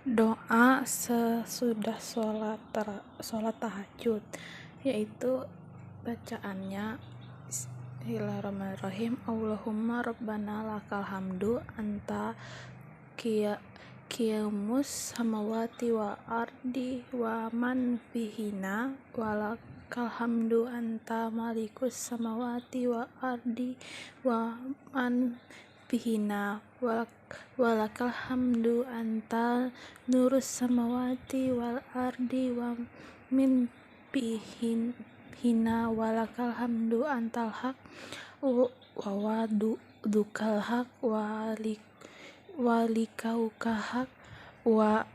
Doa sesudah sholat tahajud, yaitu bacaannya Bismillahirrahmanirrahim. Allahumma rabbana lakal hamdu anta qiyamus samawati wa ardi wa man fihina walakal hamdu anta malikus samawati wa ardi wa man fihina walakal hamdu anta nurus samawati wal ardi wa min hina walakal hamdu antal haq wa wadukal haq walikauka haq wa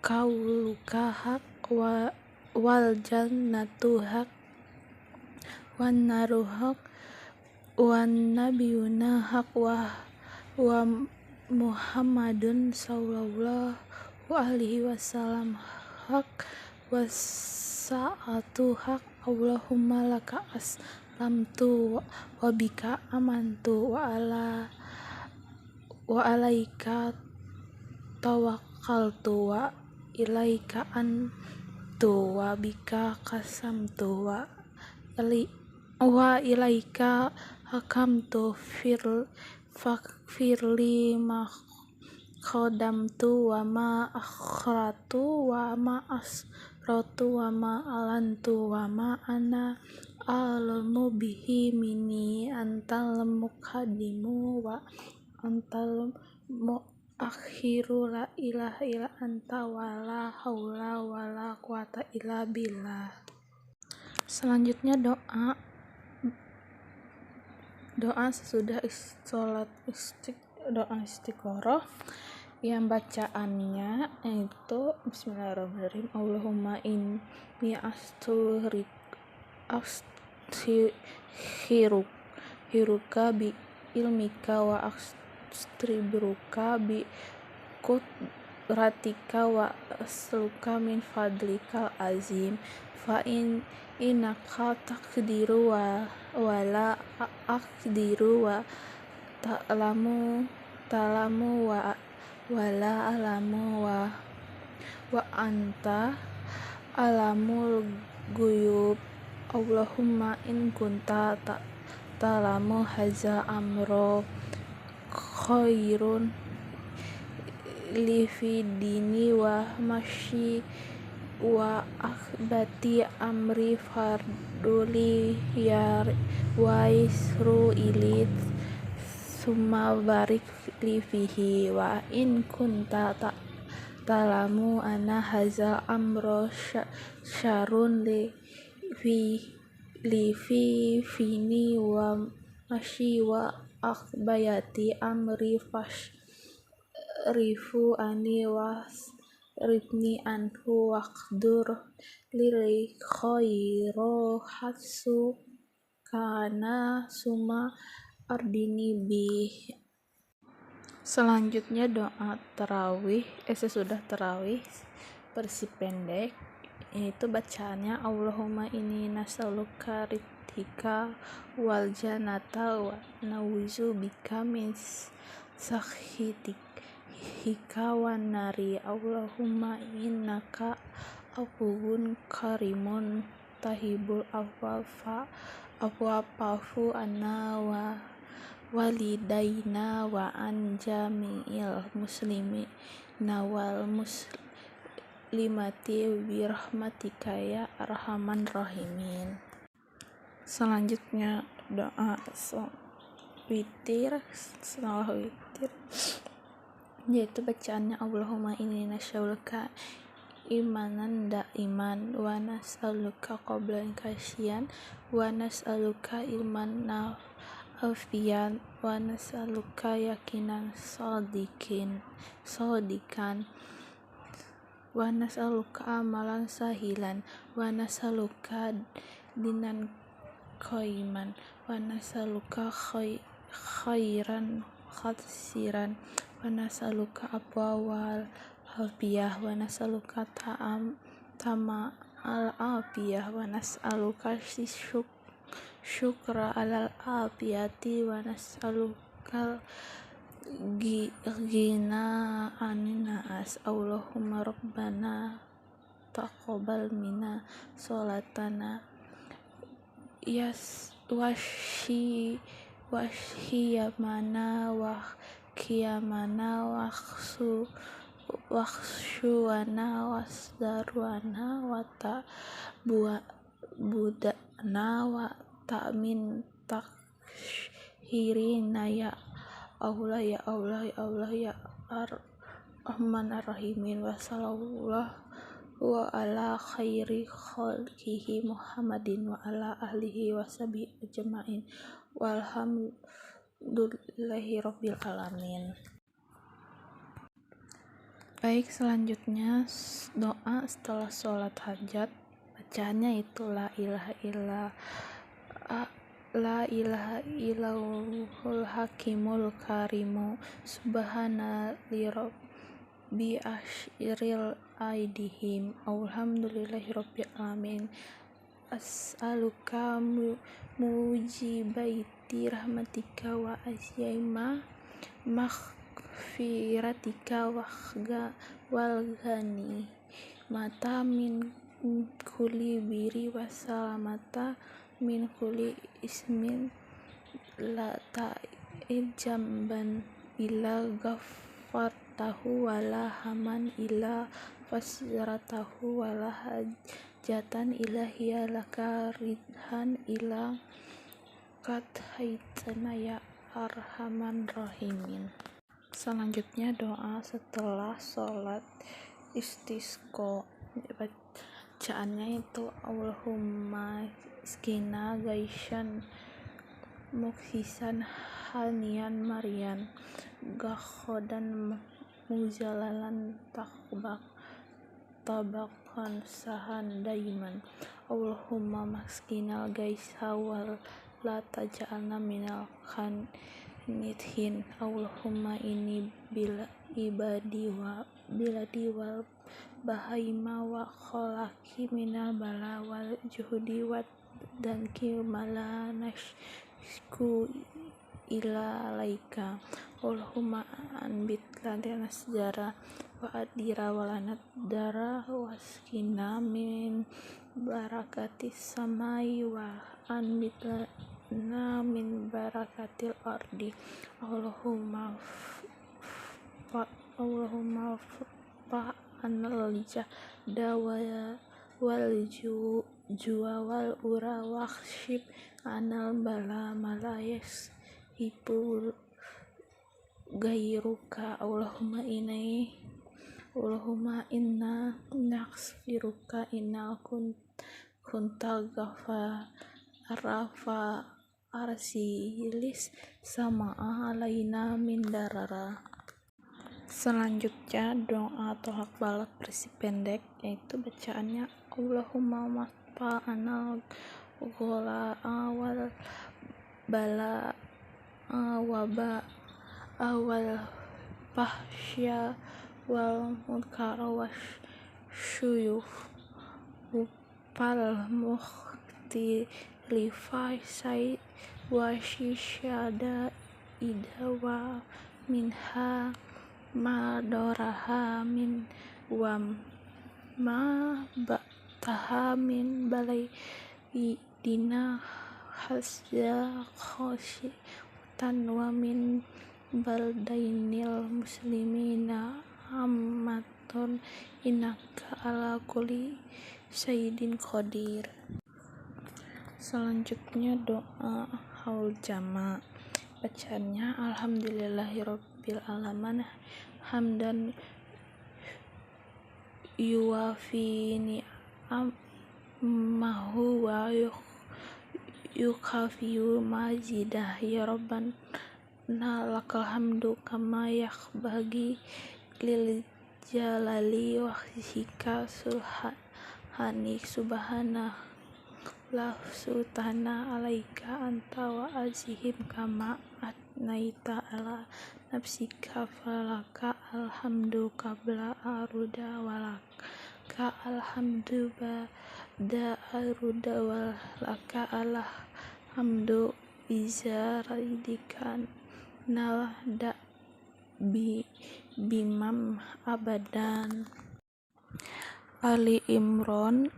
kauluka haq wal jannatu haq wan naru haq wan nabiyuna haq wa Muhammadun sallallahu alaihi wasallam haq wasa'atu haq. Allahumma laka aslamtu wa bika amantu wa alaika tawakkaltu wa ilaika antu wa bika qasamtu wa ilaika hakamtu fakfirli ma qadamtu wa ma akhratu wa ma asratu wa ma alantu wa ma ana alamu bihi mini antal muqaddimu wa antal muakhiru la ilaha illa anta wa la haula wa la quwata illa billah. Selanjutnya doa sesudah sholat doa istiqoroh, yang bacaannya itu Bismillahirrahmanirrahim. Allahumma inni astaghfiruka bi ilmika wa astaghfiruka bi qudratika wa as'aluka min fadlikal azim fa innaka taqdiru wa la aqdiru wa ta'lamu wa la alamu wa anta alamul ghuyub. Allahumma in kunta ta'lamu haza amro khairun li fi dini wa masyi wa akhbati amri farduli ya waisru ilit summa barik li fihi wa in kunta ta'lamu anna haza amro syarun li fi fini wa masyi wa akhbayati amri rifu ani was rifni anhu waqdur lil khairu hatsu kana suma ardini bi. Selanjutnya doa sesudah tarawih versi pendek, yaitu bacaannya Allahumma inni nas'aluka ridhika wal jannata wa na'udzu bika min sakhitika wan nari. Allahumma innaka afuwun karimun tahibul afwa fa'fu anna wa walidaina wa an jami'il muslimina wal muslimati birahmatika ya arhamar rahimin. Selanjutnya doa witir, yaitu bacaannya Allahumma inni nas'aluka imanan daiman wa nas'aluka qablan kasyian wa nas'aluka ilman nafian wa nas'aluka yakinan shodikan wa nas'aluka amalan sahilan wa nas'aluka dinan qaiman wa nas'aluka khairan khasiran wa nas'aluka abwal afiyah wa nas'aluka tama al afiyah wa nas'aluka syukra alal afiyati wa nas'aluka Gina aninas Allahumma rabbana taqabbal minna sholatana washiyamana wa qiyamana wakhshuwana wasdarwana wa budana wa ta'min takhirina ya Allah ya Allah ya Allah ya Rahman Ar-Rahimin wa sallallahu wa ala khairi khalqihi Muhammadin wa ala ahlihi wa sahbihi ajma'in walhamdulillahi rabbil alamin. Baik, selanjutnya doa setelah sholat hajat. Bacaannya itu la ilaha illallahul hakimul karimu subhana li rabbi asyril aidihim alhamdulillahi rabbil alamin as'aluka mujibaiti rahmatika wa asyaima maghfiratika wal ghani mata min kulli biri wasalamata min kulli ismin la ta'ijamban illa ghafartahu wala haman illa fasratahu wala hajatan ilahiyya laka ridhan illa kathaitana ya arhaman rahimin. Selanjutnya doa setelah sholat istisqa. Bacaannya itu Allahumma iskina gaishan muksisan hanian marian gakhodan muzalalan tabakan sahan daiman Allahumma maskinal gaisha wal la taj'alna minal khanithin Allahumma ini bil ibadi wal bahaima wa kholaki minal bala wal juhudi wa dan kimala nashku ila alaika Allahumma anbit lana sejarah wa adira walanat dara waskina min barakatis samai wa anbit lana min barakatil ardi Allahumma fa'anal jahda wal juwa wal ura wakshib anal bala malayas ibu gairuka Allahumma inna naghfiruka inna kunta ghafara fa arsilis sama'a alaina min darara. Selanjutnya doa tolak balak versi pendek, yaitu bacaannya Allahumma matfa anal gholaa wal bala waba wal fahsya wal munkar wasyuyuf wal mukhtilifai say wasyishada idawa minha madoraha min wa ma ba'taha min balai dina hasya khosyatan wa min baldainil muslimina ammatun innaka ala kulli syai'in qadir. Selanjutnya doa haul jama. Bacaannya alhamdulillahirabbil alamin hamdan yuwafi ni'amahu wa yukhafiyu mazidah ya rabbana lakal hamdu kama yakhbagi lil jalali wa wajhika sulhani subhana la sultana alaika anta wa azihim kama atnaita ala nafsika falaka alhamdu qabla aruda walaka alhamdu ba'da aruda walaka alhamdu iza raidikan nal bimam abadan. Ali Imran,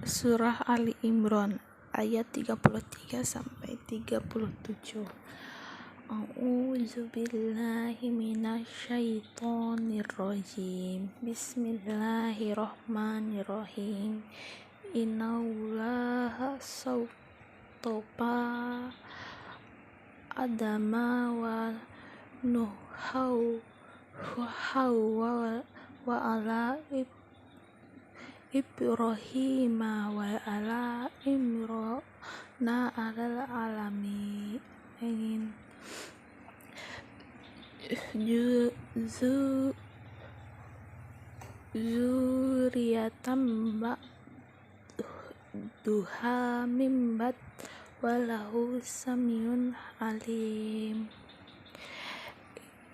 surah Ali Imran ayat 33 sampai 37. A'udzubillahi minasyaitonirrajim. Bismillahirrahmanirrahim. Innallaha sawtopa adama wa nuhau wa ala Ibrahim wa ala Imrana alal alamin. Zuriatam duha mimbat walahu samiun alim.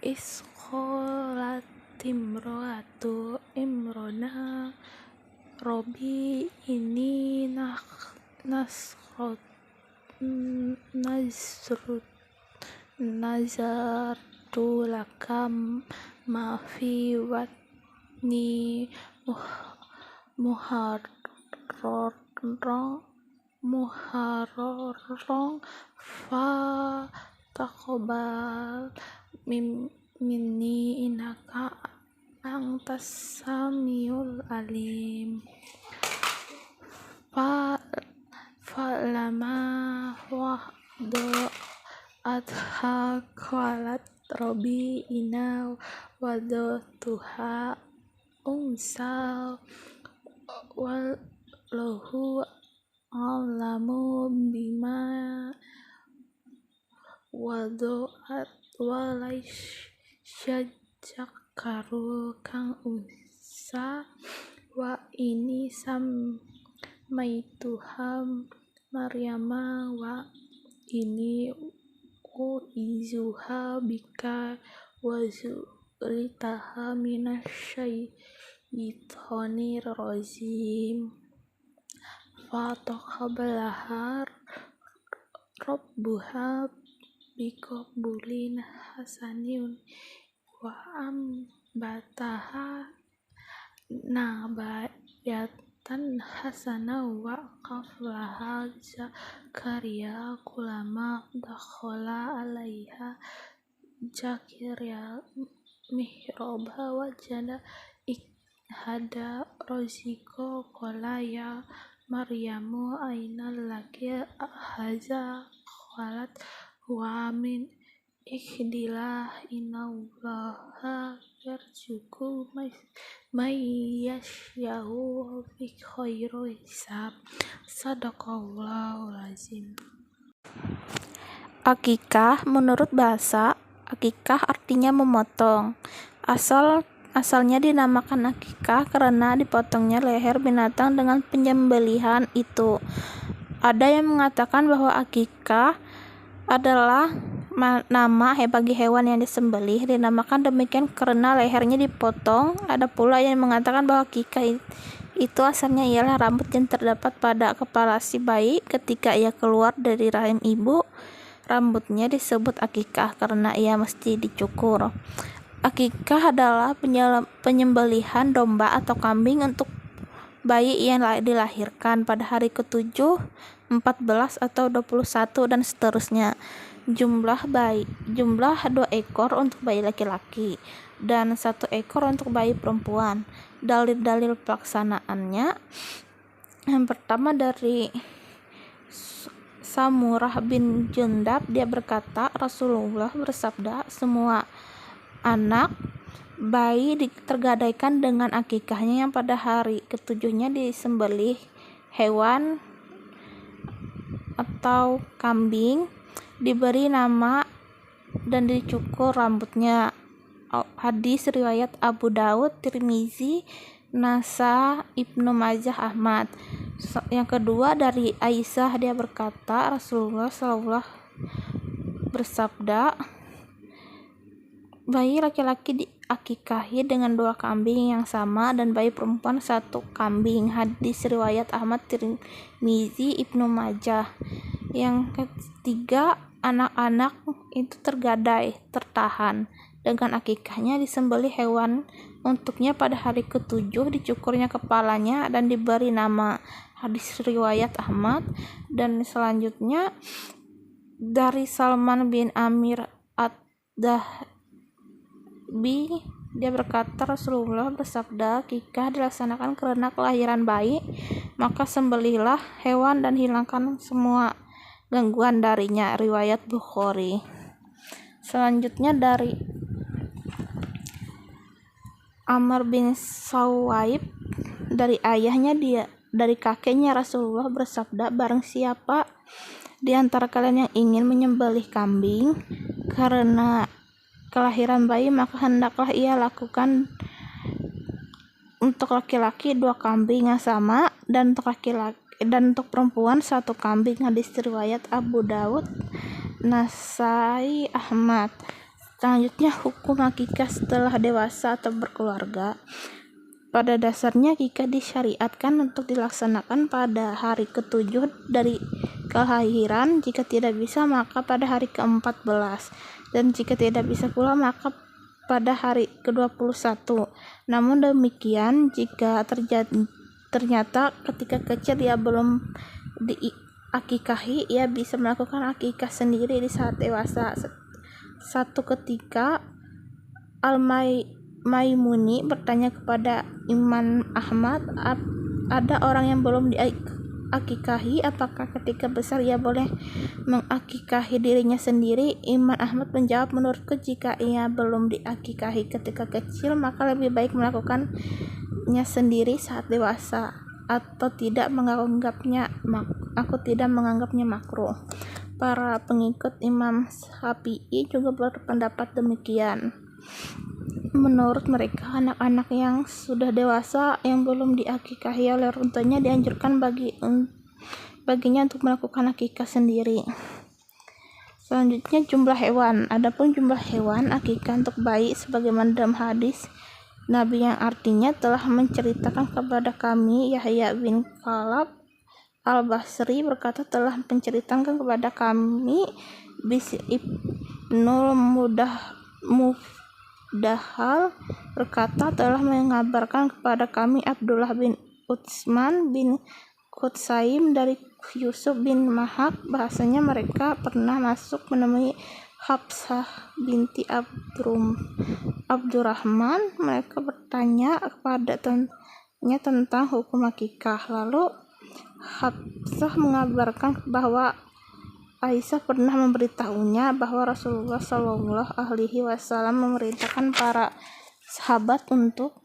Isqolatimroatu imrona Robi ini nazartu lakam mafi watni muharrorong fa taqabbal minni innaka antas samiul alim. Lama wahdo adha qalat Robi ina wado tuha unsa wallahu alamu bima wadoat walaish syajakaru kang unsa wa ini maituham Maryama wa ini izuha bika wa zuritaha minasyaitonir rajim. Fataqabbalaha rabbuha biqabulin hasanin wa ambataha nabayatan hasana wa qaflaha Zakaria kulama dakhala alaiha Zakaria mihrabha wajada hada roziko qala ya Maryamu aina laki haza qalat wa min ikhdilah innallaha yarzuqu may yasyahu bi khairu hisab. Sadaqallahul azim. Akikah menurut bahasa, akikah artinya memotong. Asalnya dinamakan akikah karena dipotongnya leher binatang dengan penyembelihan itu. Ada yang mengatakan bahwa akikah adalah nama bagi hewan yang disembelih, dinamakan demikian karena lehernya dipotong. Ada pula yang mengatakan bahwa akikah itu asalnya ialah rambut yang terdapat pada kepala si bayi ketika ia keluar dari rahim ibu. Rambutnya disebut akikah karena ia mesti dicukur. Akikah adalah penyembelihan domba atau kambing untuk bayi yang dilahirkan pada hari ke-7, 14 atau 21 dan seterusnya. Jumlah 2 ekor untuk bayi laki-laki dan 1 ekor untuk bayi perempuan. Dalil-dalil pelaksanaannya, yang pertama dari Samurah bin Jundab, dia berkata, Rasulullah bersabda, semua anak bayi tergadaikan dengan akikahnya yang pada hari ke-7-nya disembelih hewan atau kambing, diberi nama dan dicukur rambutnya. Hadis riwayat Abu Daud, Tirmizi, Nasa, Ibnu Majah, Ahmad. Yang kedua dari Aisyah, dia berkata, Rasulullah SAW bersabda, bayi laki-laki diakikahi dengan 2 kambing yang sama dan bayi perempuan 1 kambing. Hadis riwayat Ahmad, Tirmizi, Ibnu Majah. Yang ketiga, anak-anak itu tergadai, tertahan. Dengan akikahnya disembelih hewan untuknya pada hari ke-7, dicukurnya kepalanya dan diberi nama. Hadis riwayat Ahmad. Dan selanjutnya dari Salman bin Amir ad-Dahbi, dia berkata Rasulullah bersabda, akikah dilaksanakan karena kelahiran bayi, maka sembelihlah hewan dan hilangkan semua gangguan darinya. Riwayat Bukhari. Selanjutnya dari Amr bin Sawaib, dari ayahnya dari kakeknya Rasulullah bersabda, barang siapa di antara kalian yang ingin menyembelih kambing karena kelahiran bayi, maka hendaklah ia lakukan untuk laki-laki 2 kambing yang sama, dan untuk perempuan 1 kambing. Hadis riwayat Abu Daud, Nasai, Ahmad. Selanjutnya hukum akikah setelah dewasa atau berkeluarga. Pada dasarnya akikah disyariatkan untuk dilaksanakan pada hari ke-7 dari kelahiran. Jika tidak bisa maka pada hari ke-14, dan jika tidak bisa pula maka pada hari ke-21. Namun demikian, jika ternyata ketika kecil ia belum diakikahi, ia bisa melakukan akikah sendiri di saat dewasa. Satu ketika Al-Maimuni bertanya kepada Imam Ahmad, ada orang yang belum diakikahi, apakah ketika besar ia boleh mengakikahi dirinya sendiri? Imam Ahmad menjawab, menurutku jika ia belum diakikahi ketika kecil, maka lebih baik melakukannya sendiri saat dewasa, atau aku tidak menganggapnya makruh. Para pengikut Imam Syafi'i juga berpendapat demikian. Menurut mereka, anak-anak yang sudah dewasa yang belum diakikahi oleh orang tuanya dianjurkan baginya untuk melakukan akikah sendiri. Selanjutnya jumlah hewan. Adapun jumlah hewan akikah untuk bayi sebagaimana dalam hadis Nabi yang artinya telah menceritakan kepada kami, Yahya bin Kalab Al-Basri berkata telah menceritakan kepada kami, Bisr ibnul Mudahal berkata telah mengabarkan kepada kami Abdullah bin Utsman bin Qutsaim dari Yusuf bin Mahak bahasanya mereka pernah masuk menemui Hafsah binti Abdurrahman. Mereka bertanya kepadanya tentang hukum akikah. Lalu Hafsah mengabarkan bahwa Aisyah pernah memberitahunya bahwa Rasulullah Shallallahu Alaihi Wasallam memerintahkan para sahabat untuk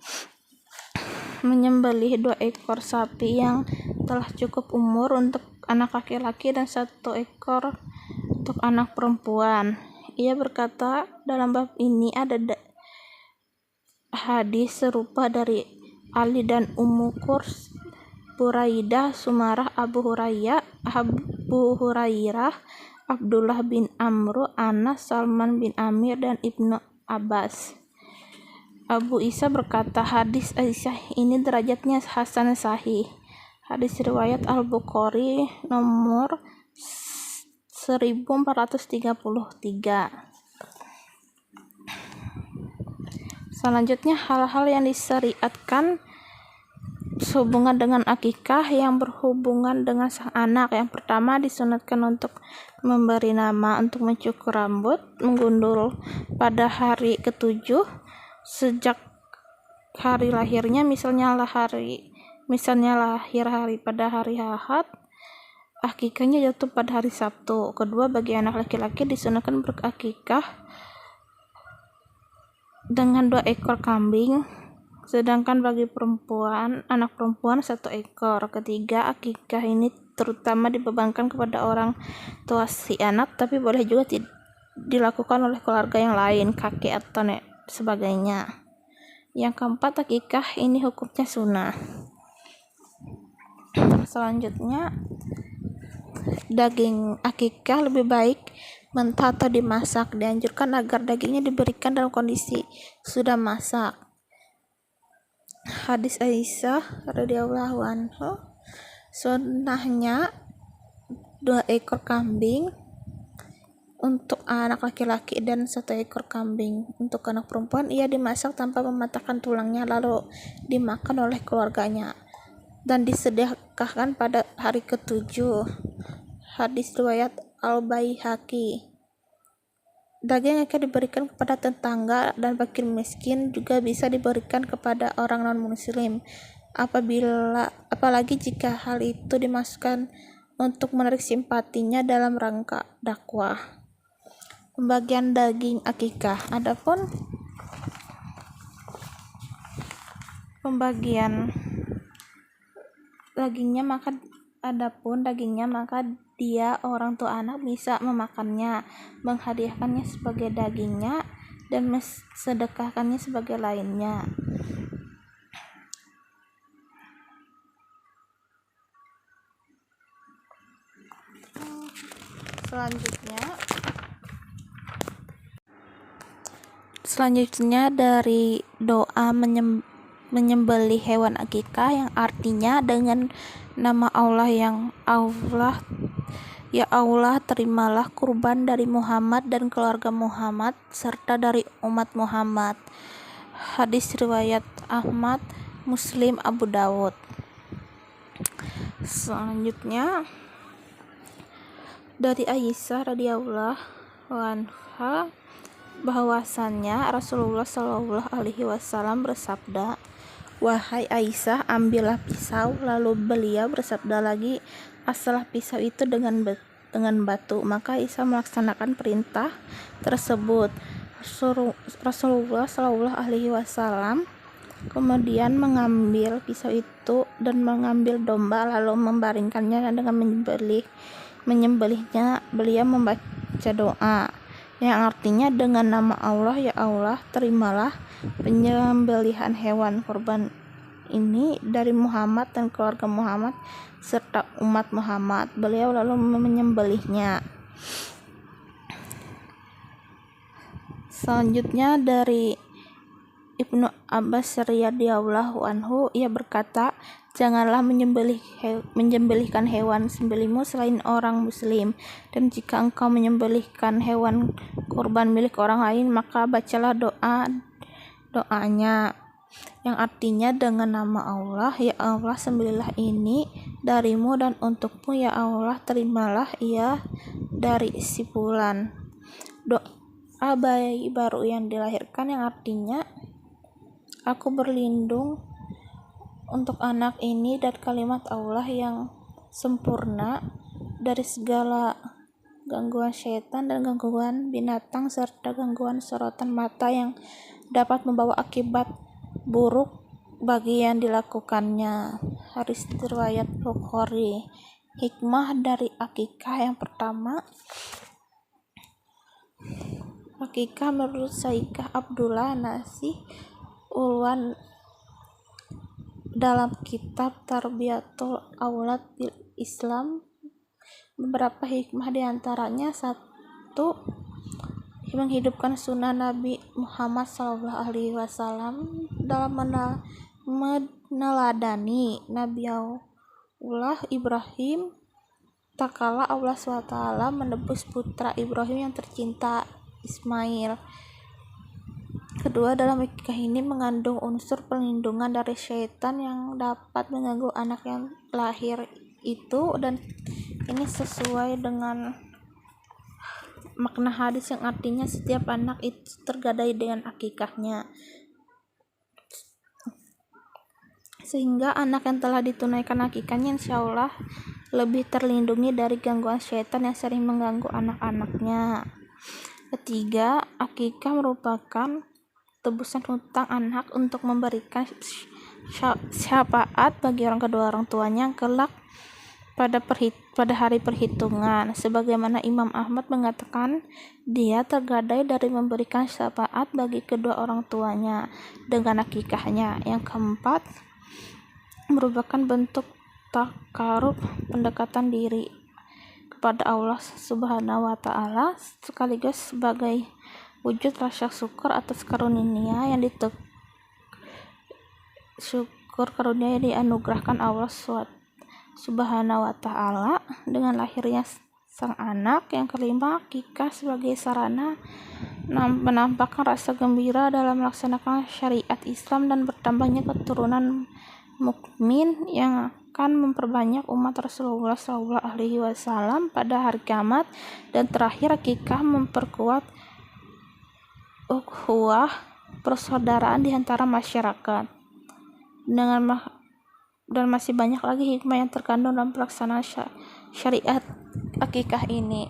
menyembelih 2 ekor sapi yang telah cukup umur untuk anak laki-laki dan 1 ekor untuk anak perempuan. Ia berkata, dalam bab ini ada hadis serupa dari Ali dan Ummu Qurs, Buraidah, Sumarah, Abu Hurairah, Abdullah bin Amru, Anas, Salman bin Amir, dan Ibnu Abbas. Abu Isa berkata, hadis Aisyah ini derajatnya hasan sahih. Hadis riwayat Al-Bukhari nomor 1433. Selanjutnya hal-hal yang disyariatkan sehubungan dengan akikah yang berhubungan dengan sang anak. Yang pertama, disunatkan untuk memberi nama, untuk mencukur rambut, menggundul pada hari ke-7 sejak hari lahirnya, misalnya lahir pada hari Ahad, akikahnya jatuh pada hari Sabtu. Kedua, bagi anak laki-laki disunatkan berakikah dengan 2 ekor kambing, sedangkan bagi anak perempuan 1 ekor. Ketiga, akikah ini terutama dibebankan kepada orang tua si anak, tapi boleh juga dilakukan oleh keluarga yang lain, kakek atau nenek sebagainya. Yang keempat, akikah ini hukumnya sunnah. Selanjutnya, daging akikah lebih baik mentah atau dimasak. Dianjurkan agar dagingnya diberikan dalam kondisi sudah masak. Hadis Aisyah radhiyallahu anha, sunnahnya 2 ekor kambing untuk anak laki-laki dan 1 ekor kambing. Untuk anak perempuan, ia dimasak tanpa mematahkan tulangnya lalu dimakan oleh keluarganya dan disedekahkan pada hari ke-7. Hadis riwayat Al-Baihaqi. Daging yang diberikan kepada tetangga dan fakir miskin juga bisa diberikan kepada orang non-muslim, apalagi jika hal itu dimasukkan untuk menarik simpatinya dalam rangka dakwah. Pembagian daging akikah. Adapun pembagian dagingnya maka dia orang tua anak bisa memakannya, menghadiahkannya sebagai dagingnya, dan mensedekahkannya sebagai lainnya. Selanjutnya dari doa menyembelih hewan akikah, yang artinya dengan nama Allah, ya Allah, terimalah kurban dari Muhammad dan keluarga Muhammad serta dari umat Muhammad. Hadis riwayat Ahmad, Muslim, Abu Dawud. Selanjutnya dari Aisyah radhiyallahu anha bahwasannya Rasulullah Shallallahu alaihi wasallam bersabda, "Wahai Aisyah, ambillah pisau." Lalu beliau bersabda lagi, "Asalah pisau itu dengan batu." Maka Aisyah melaksanakan perintah tersebut. Rasulullah Shallallahu alaihi wasallam kemudian mengambil pisau itu dan mengambil domba lalu membaringkannya, dan dengan menyembelihnya beliau membaca doa yang artinya dengan nama Allah, ya Allah, terimalah penyembelihan hewan kurban ini dari Muhammad dan keluarga Muhammad serta umat Muhammad. Beliau lalu menyembelihnya. Selanjutnya dari Ibnu Abbas radhiyallahu anhu, ia berkata, "Janganlah menyembelihkan hewan sembelihmu selain orang muslim, dan jika engkau menyembelihkan hewan kurban milik orang lain, maka bacalah doanya yang artinya dengan nama Allah, ya Allah, sembelihlah ini darimu dan untukmu, ya Allah, terimalah ia dari si fulan." Doa bayi baru yang dilahirkan, yang artinya aku berlindung untuk anak ini dan kalimat Allah yang sempurna dari segala gangguan syaitan dan gangguan binatang serta gangguan sorotan mata yang dapat membawa akibat buruk bagi yang dilakukannya. Hadis riwayat Bukhari. Hikmah dari akikah. Yang pertama, akikah menurut Syaikh Abdullah Nasih Ulwan dalam kitab Tarbiyatul Aulad bil Islam, beberapa hikmah diantaranya: 1. Menghidupkan sunnah Nabi Muhammad SAW dalam meneladani Nabi Allah Ibrahim, tak kala Allah SWT menebus putra Ibrahim yang tercinta, Ismail. 2. Dalam akikah ini mengandung unsur perlindungan dari syaitan yang dapat mengganggu anak yang lahir itu, dan ini sesuai dengan makna hadis yang artinya setiap anak itu tergadai dengan akikahnya, sehingga anak yang telah ditunaikan akikahnya insya Allah lebih terlindungi dari gangguan syaitan yang sering mengganggu anak-anaknya. 3. Akikah merupakan tebusan hutang anak untuk memberikan syafaat bagi kedua orang tuanya yang kelak pada hari perhitungan, sebagaimana Imam Ahmad mengatakan dia tergadai dari memberikan syafaat bagi kedua orang tuanya dengan akikahnya. Yang 4, merupakan bentuk takarub, pendekatan diri kepada Allah Subhanahu wa Ta'ala, sekaligus sebagai wujud rasa syukur atas karunia yang dianugerahkan Allah Subhanahu wa Ta'ala dengan lahirnya sang anak. Yang kelima, akikah sebagai sarana menampakkan rasa gembira dalam melaksanakan syariat Islam dan bertambahnya keturunan mukmin yang akan memperbanyak umat Rasulullah SAW pada hari kiamat. Dan terakhir, akikah memperkuat ukhuwah persaudaraan di antara masyarakat. Dan masih banyak lagi hikmah yang terkandung dalam pelaksanaan syariat akikah ini.